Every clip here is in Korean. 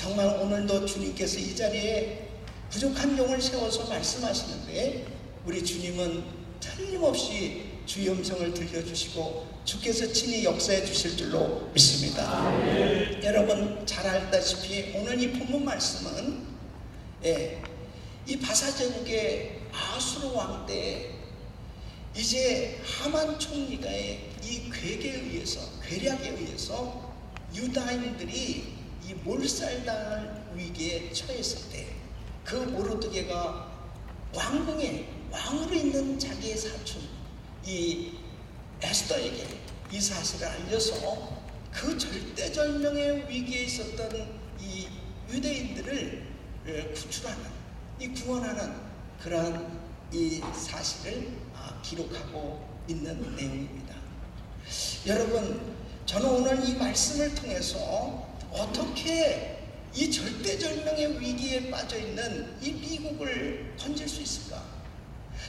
정말 오늘도 주님께서 이 자리에 부족한 종을 세워서 말씀하시는데 우리 주님은 틀림없이 주의 음성을 들려주시고 주께서 친히 역사해 주실 줄로 믿습니다. 여러분 잘 알다시피 오늘 이 본문 말씀은 이 바사 제국의 아수르 왕 때 이제 하만 총리가 이 괴략에 의해서 유다인들이 이 몰살당할 위기에 처했을 때 그 모르드게가 왕으로 있는 자기의 사촌 이 에스더에게 이 사실을 알려서 그 절대절명의 위기에 있었던 이 유대인들을 구원하는 그러한 이 사실을 기록하고 있는 내용입니다. 여러분, 저는 오늘 이 말씀을 통해서 어떻게 이 절대절명의 위기에 빠져있는 이 미국을 건질 수 있을까?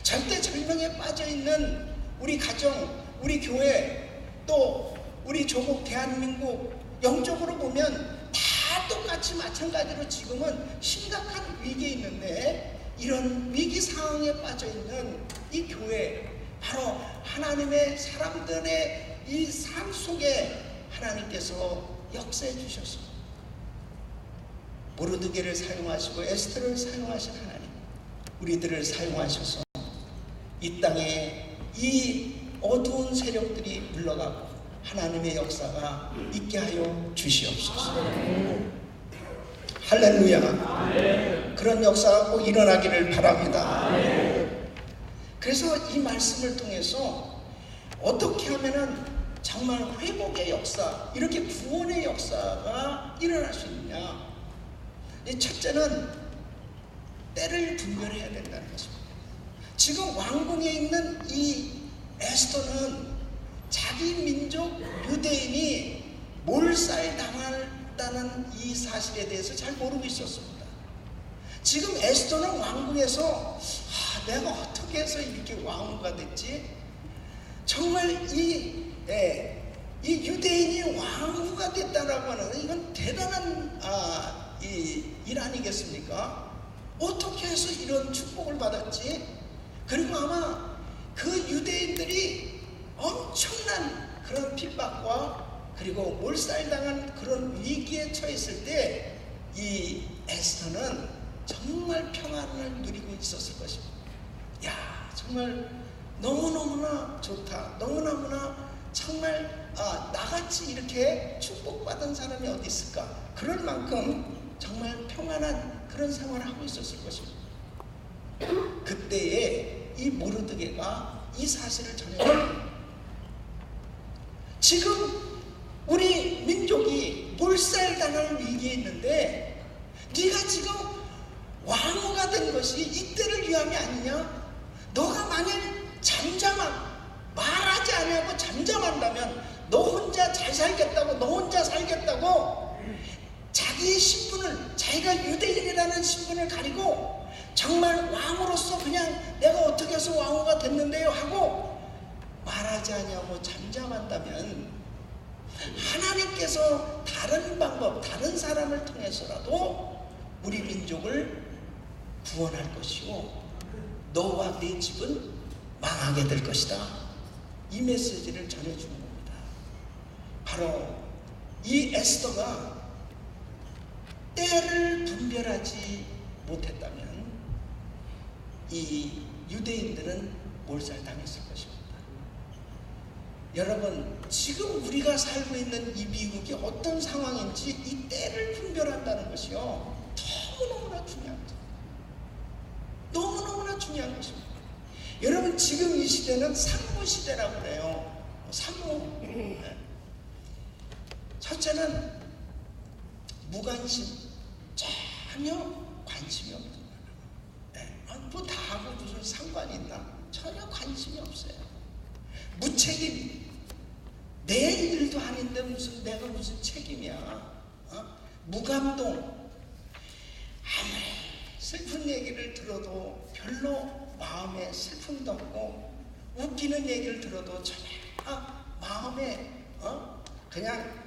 절대절명에 빠져있는 우리 가정, 우리 교회, 또 우리 조국 대한민국 영적으로 보면 다 똑같이 마찬가지로 지금은 심각한 위기에 있는데 이런 위기 상황에 빠져있는 이 교회, 바로 하나님의 사람들의 이 삶 속에 하나님께서 역사해 주셔서 모르드게를 사용하시고 에스더를 사용하신 하나님, 우리들을 사용하셔서 이 땅에 이 어두운 세력들이 물러가고 하나님의 역사가 있게 하여 주시옵소서. 할렐루야. 그런 역사가 꼭 일어나기를 바랍니다. 그래서 이 말씀을 통해서 어떻게 하면은 정말 회복의 역사, 이렇게 구원의 역사가 일어날 수 있느냐? 첫째는 때를 분별해야 된다는 것입니다. 지금 왕궁에 있는 이 에스더는 자기 민족 유대인이 몰살당한다는 이 사실에 대해서 잘 모르고 있었습니다. 지금 에스더는 왕궁에서 내가 어떻게 해서 이렇게 왕후가 됐지? 정말 이 유대인이 왕후가 됐다라고 하는 이건 대단한 일 아니겠습니까? 어떻게 해서 이런 축복을 받았지? 그리고 아마 그 유대인들이 엄청난 그런 핍박과 그리고 몰살당한 그런 위기에 처했을 때 이 에스더는 정말 평안을 누리고 있었을 것입니다. 야, 정말 너무너무나 좋다. 너무너무나 정말 나같이 이렇게 축복받은 사람이 어디 있을까? 그럴 만큼 정말 평안한 그런 생활을 하고 있었을 것입니다. 그때에 이 모르드게가 이 사실을 전해줍니다. 지금 우리 민족이 몰살당할 위기에 있는데 네가 지금 왕후가 된 것이 이때를 위함이 아니냐? 너가 만약 말하지 않고 잠잠한다면 너 혼자 잘 살겠다고, 너 혼자 살겠다고 자기의 신분을, 자기가 유대인이라는 신분을 가리고 정말 왕으로서 그냥 내가 어떻게 해서 왕후가 됐는데요 하고 말하지 않냐고 잠잠한다면 하나님께서 다른 방법, 다른 사람을 통해서라도 우리 민족을 구원할 것이고 너와 네 집은 망하게 될 것이다. 이 메시지를 전해주는 겁니다. 바로 이 에스더가 때를 분별하지 못했다면 이 유대인들은 몰살당했을 것입니다. 여러분, 지금 우리가 살고 있는 이 미국이 어떤 상황인지 이 때를 분별한다는 것이요, 너무너무나 중요한 거죠. 너무너무나 중요한 것입니다. 여러분, 지금 이 시대는 산무 시대라고 그래요. 산무. 첫째는 무관심, 전혀 관심이 없는 거예요. 뭐 다 하고 무슨 상관이 있나? 전혀 관심이 없어요. 무책임. 내 일도 아닌데 내가 무슨 책임이야? 무감동. 아무리 슬픈 얘기를 들어도 별로 마음에 슬픔도 없고, 웃기는 얘기를 들어도 전혀 마음에 그냥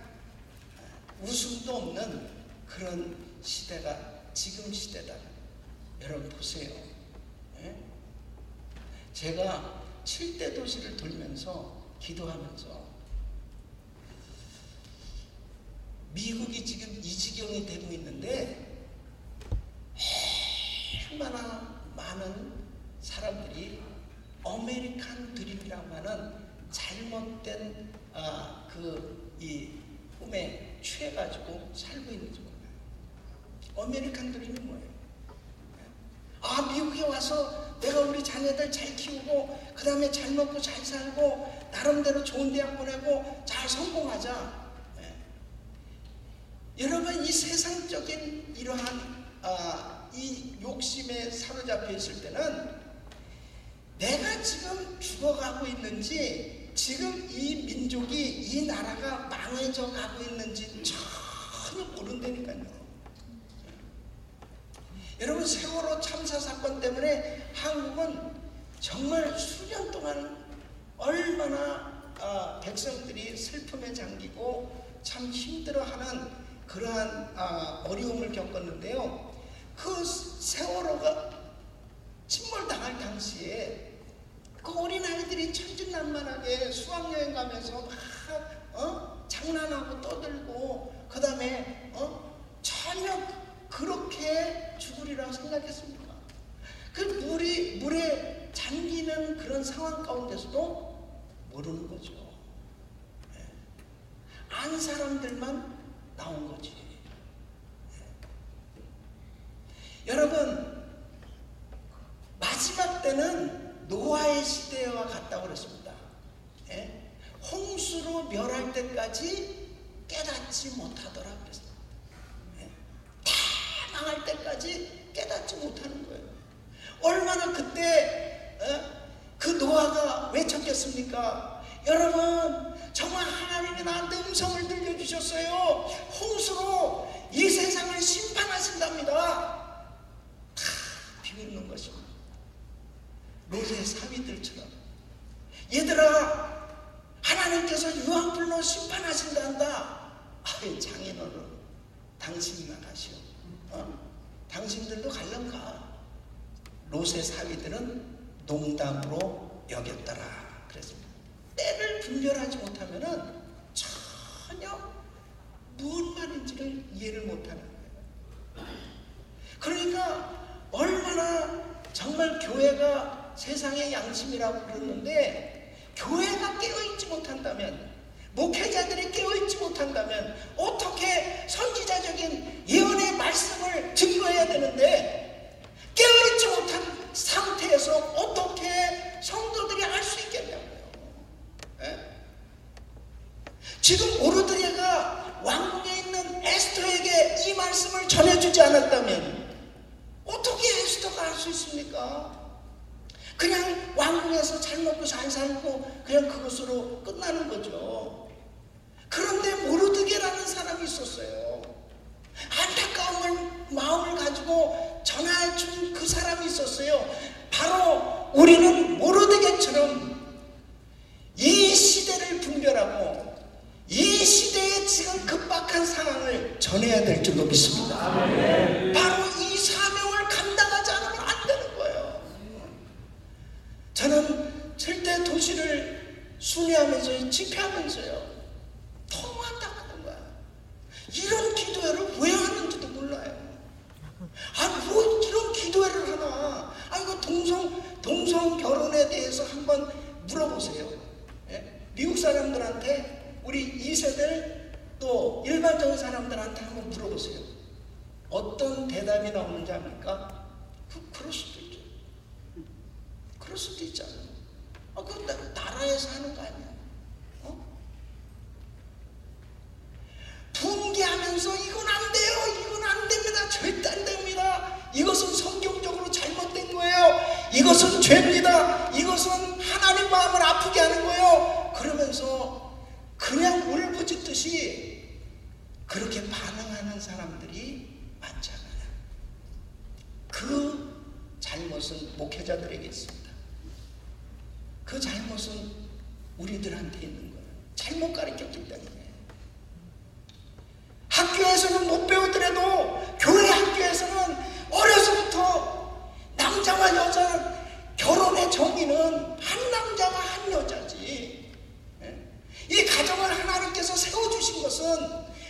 웃음도 없는 그런 시대가 지금 시대다. 여러분 보세요. 예? 제가 7대 도시를 돌면서 기도하면서 미국이 지금 이 지경이 되고 있는데 얼마나 많은 사람들이 아메리칸 드림이라고 하는 잘못된 이 꿈에 취해가지고 살고 있는지 몰라요. 아메리칸 드림이 뭐예요? 미국에 와서 내가 우리 자녀들 잘 키우고 그 다음에 잘 먹고 잘 살고 나름대로 좋은 대학 보내고 잘 성공하자. 여러분 이 세상적인 이러한 이 욕심에 사로잡혀 있을 때는 내가 지금 죽어가고 있는지 지금 이 민족이 이 나라가 망해져 가고 있는지 전혀 모른다니까요. 여러분 세월호 참사 사건 때문에 한국은 정말 수년 동안 얼마나 백성들이 슬픔에 잠기고 참 힘들어하는 그러한 어려움을 겪었는데요. 그 세월호가 침몰당할 당시에 그 어린아이들이 천진난만하게 수학여행 가면서 막 장난하고 떠들고 그 다음에 전혀 그렇게 죽으리라고 생각했습니까? 그 물에 잠기는 그런 상황 가운데서도 모르는 거죠. 안 사람들만 나온 거지. 여러분 마지막 때는 노아의 시대와 같다고 그랬습니다. 홍수로 멸할 때까지 깨닫지 못하더라 그랬습니다. 다 망할 때까지 깨닫지 못하는 거예요. 얼마나 그때 그 노아가 외쳤겠습니까? 여러분 정말 하나님이 나한테 음성을 들려주셨어요. 홍수로 이 세상을 심판하신답니다. 다 비웃는 것입니다. 롯의 사위들처럼 얘들아 하나님께서 유황불로 심판하신단다. 아이 장인어른 당신이나 가시오. 당신들도 갈랑 가. 롯의 사위들은 농담으로 여겼더라 그랬습니다. 때를 분별하지 못하면은 전혀 무슨 말인지를 이해를 못하는 거예요. 그러니까 얼마나 정말 교회가 세상의 양심이라고 그러는데 교회가 깨어있지 못한다면 목회자들이 깨어있지 못한다면 어떻게 선지자적인 예언의 말씀을 증거해야 되는데 깨어있지 못한 상태에서 어떻게 성도들이 알 수 있겠냐고요. 지금 모르드게가 왕궁에 있는 에스더에게 이 말씀을 전해주지 않았다면 어떻게 에스더가 알 수 있습니까? 그냥 왕궁에서 잘 먹고 잘 살고 그냥 그것으로 끝나는 거죠. 그런데 모르드게라는 사람이 있었어요. 안타까운 마음을 가지고 전해준 그 사람이 있었어요. 바로 우리는 모르드게처럼 이 시대를 분별하고 이 시대의 지금 급박한 상황을 전해야 될 줄로 믿습니다. 바로 이 사명을 감당하지 않으면 안 되는 거예요. 저는 7대 도시를 순회하면서 집회하면서요 너무 안타까운 거야. 이런 기도회를 왜 하는지도 몰라요. 뭐 이런 기도회를 하나. 이거 동성 결혼에 대해서 한번 물어보세요. 미국 사람들한테 우리 2세들 또 일반적인 사람들한테 한번 물어보세요. 어떤 대답이 나오는지 압니까? 그럴 수도 있죠. 그럴 수도 있잖아요. 그 나라에서 하는 거 아니야? 분개하면서 이건 안 돼요. 이건 안 됩니다. 절대 안 됩니다. 이것은 성경적으로 잘못된 거예요. 이것은 죄입니다. 이것은 하나님 마음을 아프게 하는 거예요. 그러면서 그냥 울부짖듯이 그렇게 반응하는 사람들이 많잖아요. 그 잘못은 목회자들에게 있습니다. 그 잘못은 우리들한테 있는 거예요. 잘못 가르쳤기 때문에. 학교에서는 못 배우더라도 교회 학교에서는 어려서부터 남자와 여자 결혼의 정의는 한 남자와 한 여자지. 이 가정을 하나님께서 세워주신 것은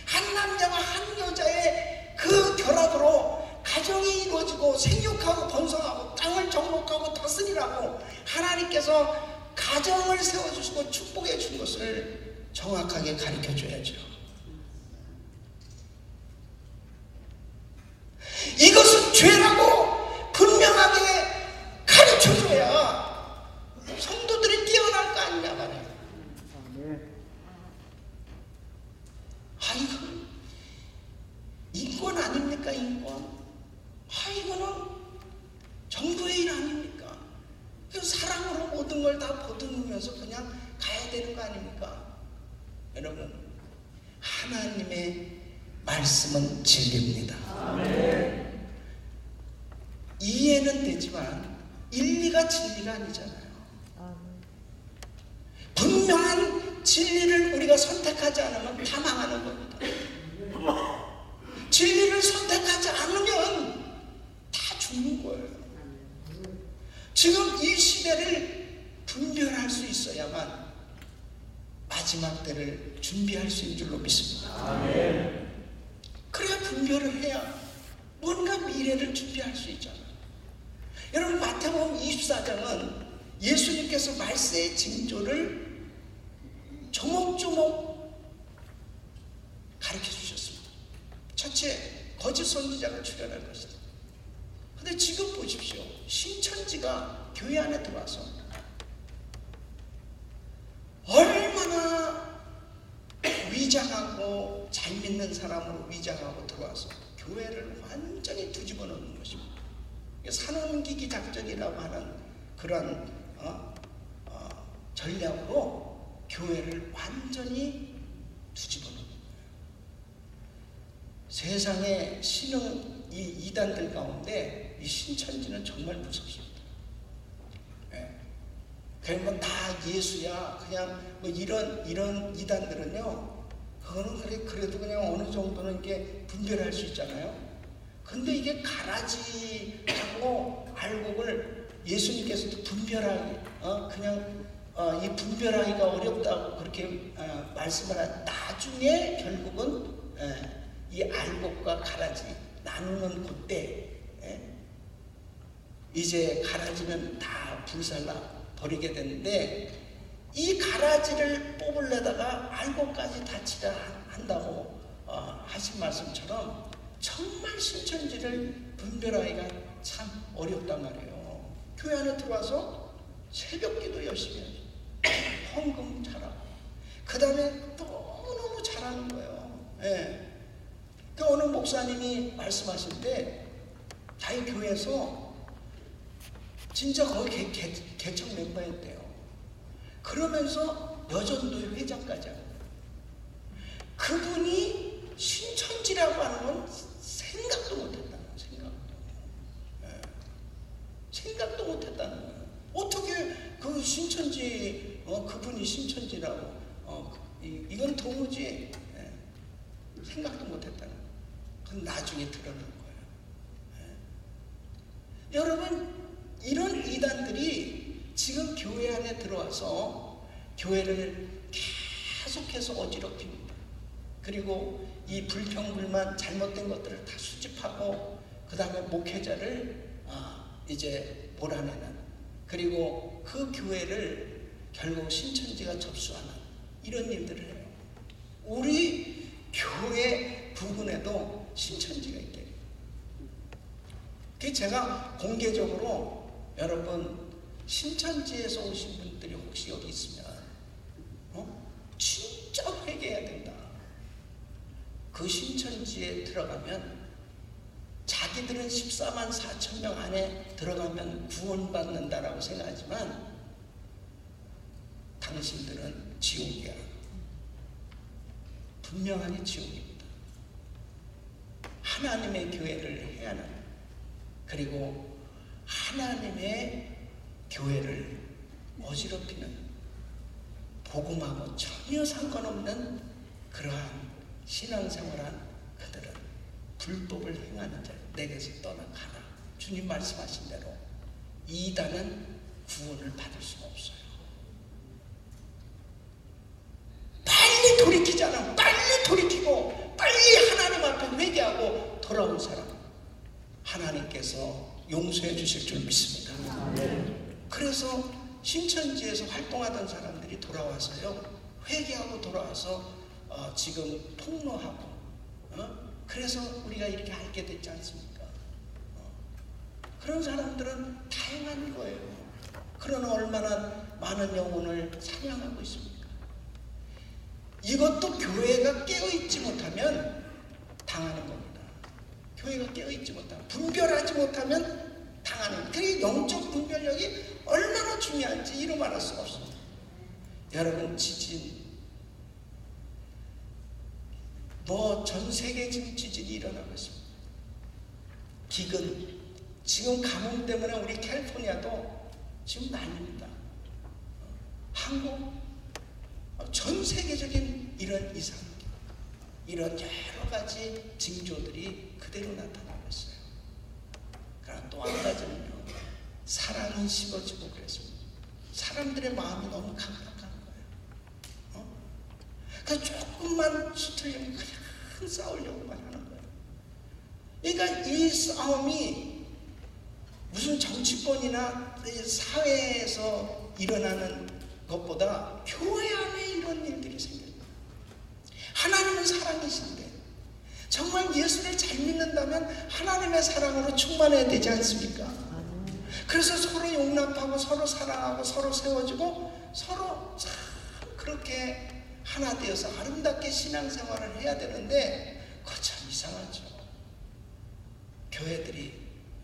한 남자와 한 여자의 그 결합으로 가정이 이루어지고 생육하고 번성하고 땅을 정복하고 다스리라고 하나님께서 가정을 세워주시고 축복해 준 것을 정확하게 가르쳐 줘야죠. 이것은 죄라고 분명하게 가르쳐 줘야 성도들이 깨어날 거 아니냐 말이에요. 이거 인권 아닙니까? 인권. 이거는 정부의 일 아닙니까? 사랑으로 모든 걸 다 보듬으면서 그냥 가야 되는 거 아닙니까? 여러분, 하나님의 말씀은 진리입니다. 아멘. 이해는 되지만 일리가 진리가 아니잖아요. 분명한 진리를 우리가 선택하지 않으면 다 망하는 겁니다. 진리를 선택하지 않으면 다 죽는 거예요. 지금 이 시대를 분별할 수 있어야만 마지막 때를 준비할 수 있는 줄로 믿습니다. 아멘. 그래야 분별을 해야 뭔가 미래를 준비할 수 있잖아요. 여러분, 마태복음 24장은 예수님께서 말세의 징조를 조목조목 가르쳐 주셨습니다. 첫째, 거짓 선지자가 출현할 것이다. 근데 지금 보십시오. 신천지가 교회 안에 들어와서 얼마나 위장하고 잘 믿는 사람으로 위장하고 들어와서 교회를 완전히 뒤집어 놓는 것입니다. 산업기기 작전이라고 하는 그런 전략으로 교회를 완전히 뒤집어 놓는 거예요. 세상의 신흥 이 이단들 가운데 이 신천지는 정말 무섭습니다. 그러면 다 예수야, 그냥 뭐 이런 이단들은요, 그거는 그래도 그냥 어느 정도는 이게 분별할 수 있잖아요. 근데 이게 가라지하고 알곡을 예수님께서도 분별하기, 그냥 이 분별하기가 어렵다고 그렇게 말씀을 한 나중에 결국은 이 알곡과 가라지 나누는 그때 이제 가라지는 다 불살라 버리게 되는데, 이 가라지를 뽑으려다가 알곡까지 다치려 한다고 하신 말씀처럼 정말 신천지를 분별하기가 참 어렵단 말이에요. 교회 안에 들어와서 새벽기도 열심히 하죠. 헌금 잘하고, 그 다음에 너무너무 잘하는 거예요. 그 어느 목사님이 말씀하실 때 자기 교회에서 진짜 거의 개척 멤버였대요. 그러면서 여전도의 회장까지 하고, 그분이 신천지라고 하는 건 생각도 못했다는 거예요. 생각도 못했다는 거예요. 어떻게 그 신천지 그분이 신천지라고 이건 도무지 생각도 못했다는 거예요. 그건 나중에 드러난 거예요. 여러분, 이런 이단들이 지금 교회 안에 들어와서 교회를 계속해서 어지럽힙니다. 그리고 이 불평불만 잘못된 것들을 다 수집하고, 그 다음에 목회자를 이제 몰아내는, 그리고 그 교회를 결국 신천지가 접수하는 이런 일들을 해요. 우리 교회 부근에도 신천지가 있대요. 제가 공개적으로 여러분, 신천지에서 오신 분들이 혹시 여기 있으면 진짜 회개해야 된다. 그 신천지에 들어가면 자기들은 14만 4천 명 안에 들어가면 구원받는다라고 생각하지만 당신들은 지옥이야. 분명하게 지옥입니다. 하나님의 교회를 해야 하는, 그리고 하나님의 교회를 어지럽히는, 복음하고 전혀 상관없는 그러한 신앙생활한 그들은 불법을 행하는 자 내게서 떠나가라. 주님 말씀하신 대로 이단은 구원을 받을 수가 없어요. 빨리 돌이키지 않으면 빨리 돌이키고 빨리 하나님 앞에 회개하고 돌아온 사람 하나님께서 용서해 주실 줄 믿습니다. 그래서 신천지에서 활동하던 사람들이 돌아와서요 회개하고 돌아와서 지금 폭로하고 그래서 우리가 이렇게 알게 됐지 않습니까? 그런 사람들은 다양한 거예요. 그러나 얼마나 많은 영혼을 사냥하고 있습니까? 이것도 교회가 깨어있지 못하면 당하는 겁니다. 교회가 깨어있지 못하면, 분별하지 못하면 당하는, 그 영적 분별력이 얼마나 중요한지 이루 말할 수가 없습니다. 여러분, 지진, 전 세계에 지금 지진이 일어나고 있습니다. 기근, 지금 가뭄 때문에 우리 캘리포니아도 지금 난립니다. 한국, 전 세계적인 이런 이상, 이런 여러 가지 징조들이 그대로 나타나고 있어요. 그러나 또 한 가지는요, 사랑이 식어지고 그랬습니다. 사람들의 마음이 너무 강팍한 거예요. 그러니까 조금만 수틀리면 그냥 싸우려고만 하는 거예요. 그러니까 이 싸움이 무슨 정치권이나 사회에서 일어나는 것보다 교회 안에 이런 일들이 생겨요. 하나님은 사랑이신데 정말 예수를 잘 믿는다면 하나님의 사랑으로 충만해야 되지 않습니까? 그래서 서로 용납하고 서로 사랑하고 서로 세워주고 서로 참 그렇게 하나 되어서 아름답게 신앙생활을 해야 되는데 그거 참 이상하죠. 교회들이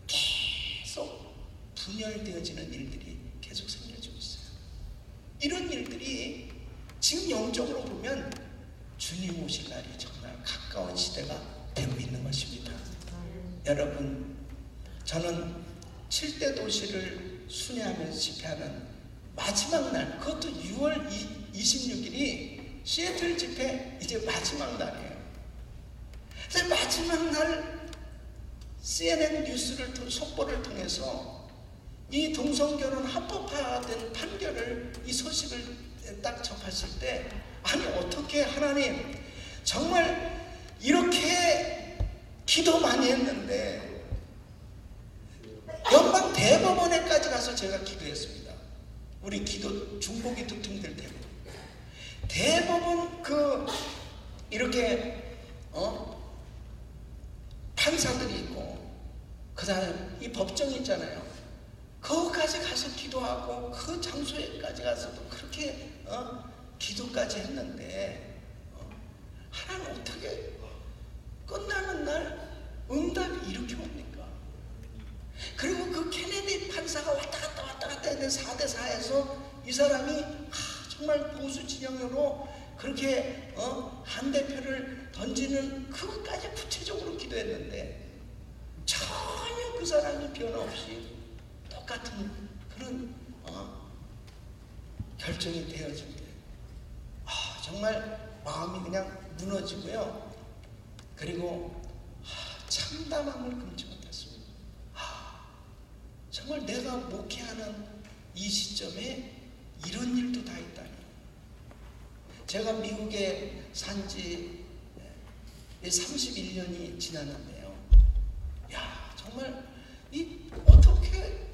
계속 분열되어지는 일들이 계속 생겨지고 있어요. 이런 일들이 지금 영적으로 보면 주님 오실 날이 정말 가까운 시대가 되고 있는 것입니다. 여러분, 저는 7대 도시를 순회하면서 집회하는 마지막 날, 그것도 6월 26일이 시애틀 집회 이제 마지막 날이에요. 그래서 마지막 날 CNN 뉴스를 속보를 통해서 이 동성결혼 합법화된 판결을, 이 소식을 딱 접했을 때, 아니 어떻게 하나님 정말 이렇게 기도 많이 했는데 연방 대법원에까지 가서 제가 기도했습니다. 우리 기도 중보기도 등들 때문에 대법원 이렇게 판사들이 있고 그 다음에 이 법정이 있잖아요. 거기까지 가서 기도하고 그 장소에까지 가서도 그렇게 기도까지 했는데 하나님 어떻게 끝나는 날 응답이 이렇게 옵니까? 그리고 그 케네디 판사가 왔다 갔다 했는데 4대4에서 이 사람이 정말 보수 진영으로 그렇게 반대표를 던지는 그것까지 구체적으로 기도했는데 전혀 그 사람이 변화 없이 똑같은 그런 결정이 되어질 때 정말 마음이 그냥 무너지고요. 그리고 참담함을 금치 못했습니다. 정말 내가 목회하는 이 시점에 이런 일도 다 있다니. 제가 미국에 산지 31년이 지났는데요. 정말 어떻게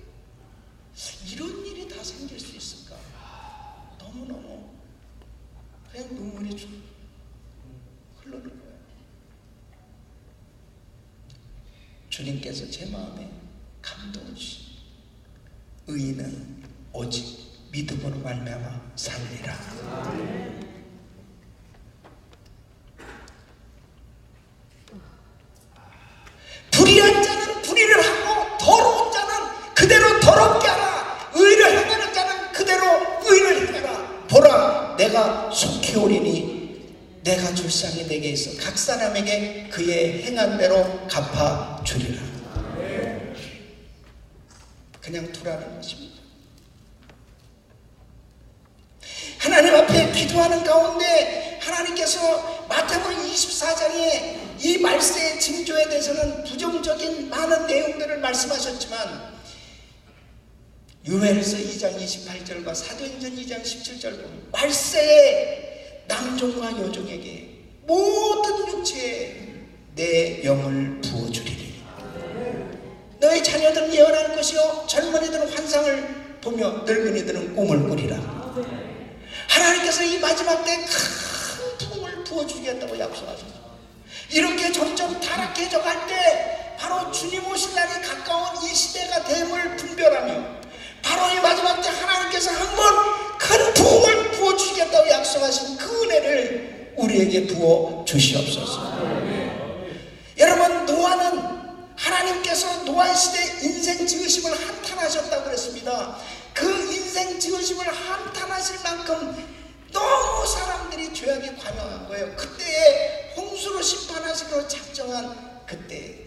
이런 일이 다 생길 수 있을까? 너무너무 그냥 눈물이 흐르는 거예요. 주님께서 제 마음에 감동을 주시고, 의인은 오직 믿음으로 말미암아 살리라. 불의한 자는 불의를 하고 더러운 자는 그대로 더럽게 하라. 의를 행하는 자는 그대로 의를 행하라. 보라, 내가 속히 오리니 내가 줄 상이 내게 있어 각 사람에게 그의 행한 대로 갚아 주리라. 그냥 두라는 것입니다. 하나님 앞에 기도하는 가운데 하나님께서 마태복음 24장에 이 말세의 징조에 대해서는 부정적인 많은 내용들을 말씀하셨지만 요엘서 2장 28절과 사도행전 2장 17절 보면 말세의 남종과 여종에게 모든 육체에 내 영을 부어주리니 너희 자녀들은 예언할 것이요 젊은이들은 환상을 보며 늙은이들은 꿈을 꾸리라. 하나님께서 이 마지막 때 큰 부흥을 부어주겠다고 약속하셨어요. 이렇게 점점 타락해져 갈 때 바로 주님 오실 날이 가까운 이 시대가 됨을 분별하며 바로 이 마지막 때 하나님께서 한번 큰 부흥을 부어주시겠다고 약속하신 그 은혜를 우리에게 부어 주시옵소서. 여러분, 노아는 하나님께서 노아의 시대 인생 지으심을 한탄하셨다고 그랬습니다. 그 인생 지으심을 한탄하실 만큼 너무 사람들이 죄악에 관여한 거예요. 그때에 홍수로 심판하시기로 작정한 그때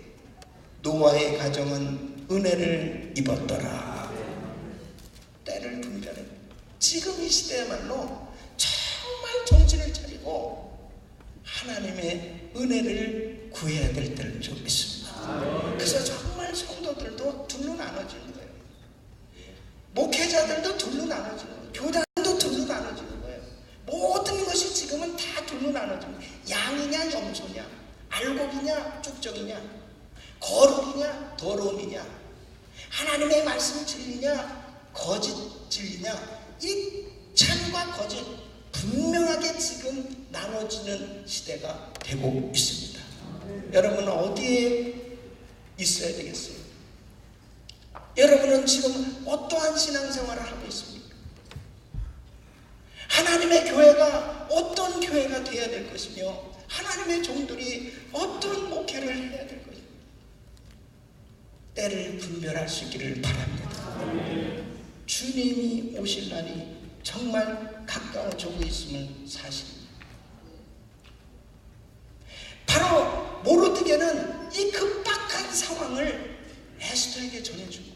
노아의 가정은 은혜를 입었더라. 때를 분별해. 지금 이 시대야말로 정말 정신을 차리고 하나님의 은혜를 구해야 될 때를 좀 있습니다. 그래서 정말 성도들도 둘로 나눠지는 거예요. 목회자들도 둘로 나눠지는 거예요. 교단도 둘로 나눠지는 거예요. 모든 것이 지금은 다 둘로 나눠지는 거예요. 양이냐 염소냐, 알곡이냐 쭉정이냐, 거룩이냐 더러움이냐, 하나님의 말씀 진리냐 거짓 진리냐, 이 참과 거짓 분명하게 지금 나눠지는 시대가 되고 있습니다. 여러분은 어디에 있어야 되겠어요? 여러분은 지금 어떠한 신앙생활을 하고 있습니까? 하나님의 교회가 어떤 교회가 되어야 될 것이며 하나님의 종들이 어떤 목회를 해야 될 것이며 때를 분별할 수 있기를 바랍니다. 주님이 오실 날이 정말 가까워지고 있음을 사실입니다. 바로 모르드게는 이 급박한 상황을 에스더에게 전해주고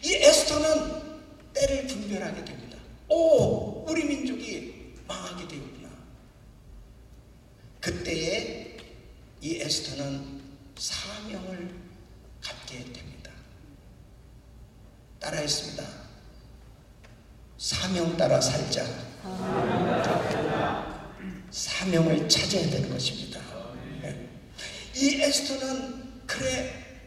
이 에스더는 때를 분별하게 됩니다. 오, 우리 민족이 망하게 되었구나. 그때에 이 에스더는 사명을 갖게 됩니다. 따라했습니다. 사명 따라 살자. 사명을 찾아야 되는 것입니다. 이 에스더는 그래,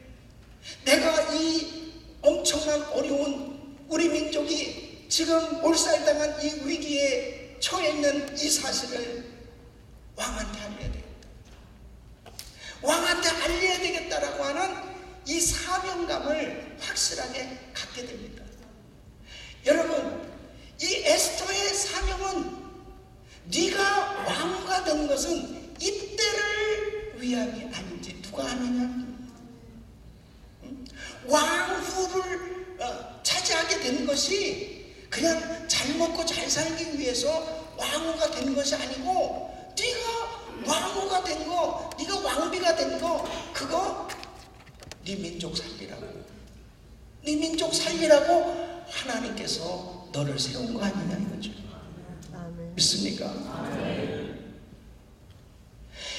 내가 이 엄청난 어려운 우리 민족이 지금 몰살당한 이 위기에 처해 있는 이 사실을 왕한테 알려야 되겠다. 왕한테 알려야 되겠다라고 하는 이 사명감을 확실하게 갖게 됩니다. 여러분, 이 에스더의 사명은 네가 왕후가 된 것은 이때를 위함이 아닌지 누가 아느냐? 왕후를 차지하게 된 것이 그냥 잘 먹고 잘 살기 위해서 왕후가 된 것이 아니고 네가 왕후가 된 거, 네가 왕비가 된 거, 그거 네 민족 살리라고, 네 민족 살리라고 하나님께서 너를 세운 거 아니냐 이거죠. 믿습니까?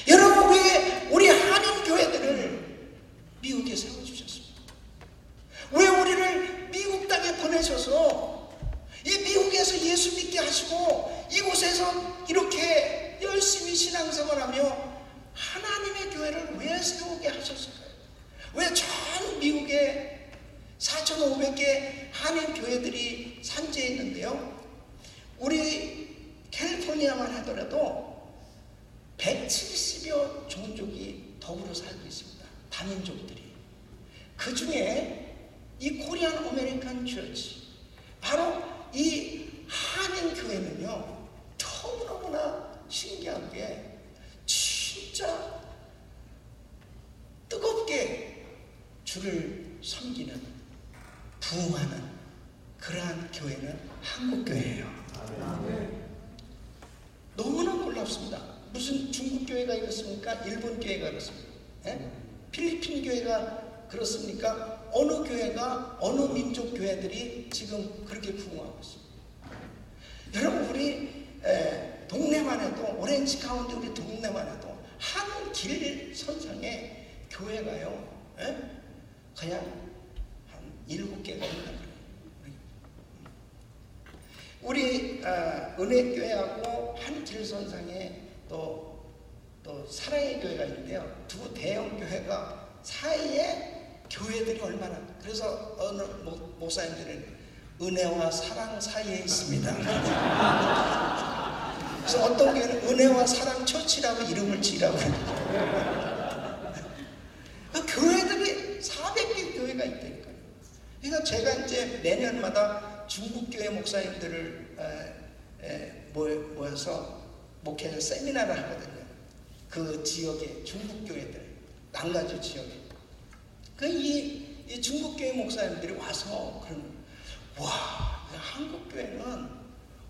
여러분, 왜 우리 한인 교회들을 미국에 세워주셨습니까? 왜 우리를 미국 땅에 보내셔서 이 미국에서 예수 믿게 하시고 이곳에서 이렇게 열심히 신앙생활하며 하나님의 교회를 왜 세우게 하셨을까요? 왜 전 미국에 4,500개 한인 교회들이 산지에 있는데요, 우리 캘리포니아만 하더라도 170여 종족이 더불어 살고 있습니다. 다민족들이. 그 중에 이 코리안 아메리칸 처치, 바로 이 한인 교회는요, 너무너무나 신기한 게 진짜 뜨겁게 주를 섬기는, 부흥하는 그러한 교회는 한국 교회예요. 너무나 놀랍습니다. 무슨 중국 교회가 이렇습니까? 일본 교회가 그렇습니까? 필리핀 교회가 그렇습니까? 어느 교회가, 어느 민족 교회들이 지금 그렇게 부흥하고 있습니다. 여러분, 우리 동네만 해도 오렌지 카운티 우리 동네만 해도 한 길 선상에 교회가요. 예? 그냥 한 7개가 있나 그래요. 우리 은혜교회하고 한 길 선상에 또 사랑의 교회가 있는데요. 두 대형 교회가 사이에 교회들이 얼마나, 그래서 어느 목사님들은 은혜와 사랑 사이에 있습니다. 그래서 어떤 교회는 은혜와 사랑 처치라고 이름을 지라고. 그 교회들이 400개 교회가 있다니까요. 그러니까 제가 이제 매년마다 중국교회 목사님들을 모여서 목회자 세미나를 하거든요. 그 지역의 중국교회들, 남가주 지역에. 이 중국교회 목사님들이 와서 그러는, 와, 한국교회는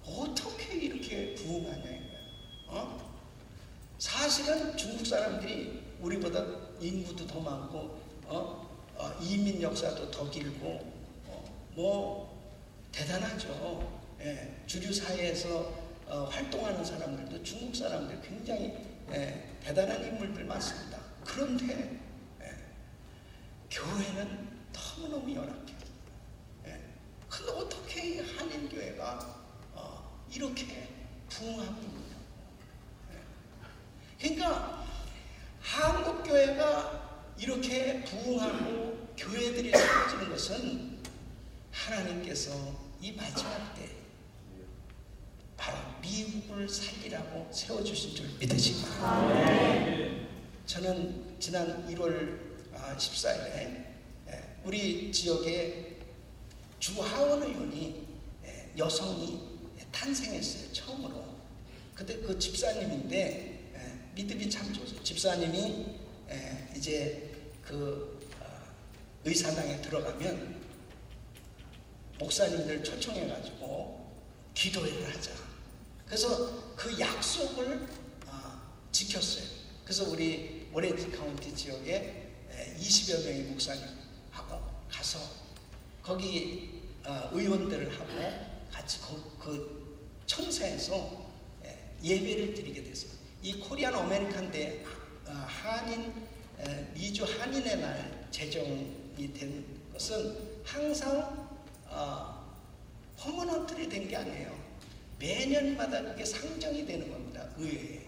어떻게 이렇게 부흥하냐 이거야. 사실은 중국 사람들이 우리보다 인구도 더 많고, 이민 역사도 더 길고, 대단하죠. 예, 주류 사회에서 활동하는 사람들도 중국 사람들 굉장히 대단한 인물들 많습니다. 그런데 교회는 너무너무 열악해요. 근데 어떻게 한인교회가 이렇게 부흥하고 있느냐. 그러니까 한국교회가 이렇게 부흥하고 교회들이 세워지는 것은 하나님께서 이 마지막 때 바로 미국을 살리라고 세워주신 줄 믿으시고, 저는 지난 1월 14일에 우리 지역에 주하원 의원이 여성이 탄생했어요. 처음으로. 근데 그 집사님인데 믿음이 참 좋아요. 집사님이 이제 그 의사당에 들어가면 목사님들 초청해가지고 기도회를 하자. 그래서 그 약속을 지켰어요. 그래서 우리 오렌지 카운티 지역에 20여 명의 목사님하고 가서 거기 의원들을 하고 같이 그 청사에서 예배를 드리게 됐어요. 이 코리안 아메리칸 대 미주 한인의 날 제정이 된 것은 항상 퍼머넌트리 된 게 아니에요. 매년마다 그게 상정이 되는 겁니다. 의회에.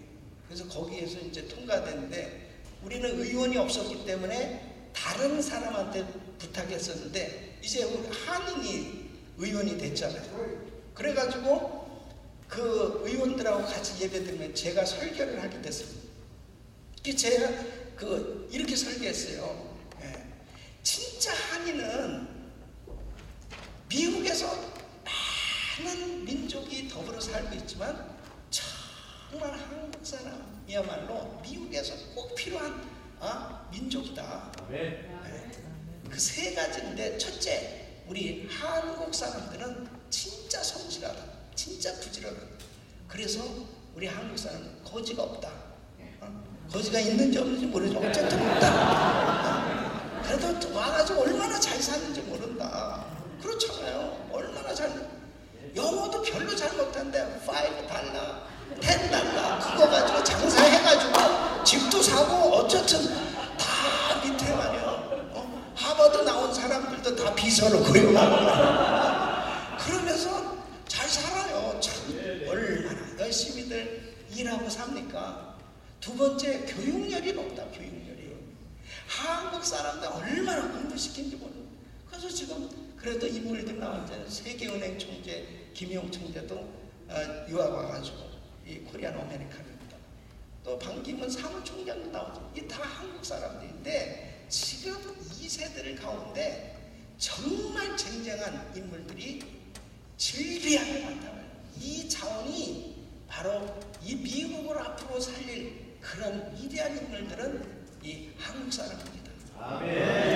그래서 거기에서 이제 통과되는데, 우리는 의원이 없었기 때문에 다른 사람한테 부탁했었는데 이제 우리 한인이 의원이 됐잖아요. 그래가지고 그 의원들하고 같이 예배드리면 제가 설교를 하게 됐습니다. 제가 이렇게 설교했어요. 진짜 한인은 미국에서 많은 민족이 더불어 살고 있지만 정말 한국 사람이야말로 미국에서 꼭 필요한 민족이다. 그 세 가지인데, 첫째, 우리 한국 사람들은 진짜 성실하다, 진짜 부지런하다. 그래서 우리 한국 사람은 거지가 없다. 거지가 있는지 없는지 모르지만 어쨌든 없다. 그래도 와가지고 얼마나 잘 사는지 모른다. 그렇잖아요. 얼마나 영어도 별로 잘 못하는데 $5, $10 그거 가지고 장사해가지고 집도 사고 어쨌든 다 밑에 말이야. 하버드 나온 사람들도 다 비서로 고용하고 그러면서 잘 살아요. 참 얼마나 열심히들 일하고 삽니까? 두 번째, 교육열이 높다. 교육열이. 한국 사람들 얼마나 공부시킨지 모르고. 그래서 지금 그래도 인물들 나왔잖아요. 세계은행 총재 김용 총재도 유학 와가지고 이 코리안 아메리칸입니다. 또 반기문 사무총장도 나오죠. 이 다 한국 사람들인데 지금 이 세대들 가운데 정말 쟁쟁한 인물들이 즐비하게 많다고요. 이 자원이 바로 이 미국을 앞으로 살릴 그런 위대한 인물들은 이 한국 사람입니다. 아멘.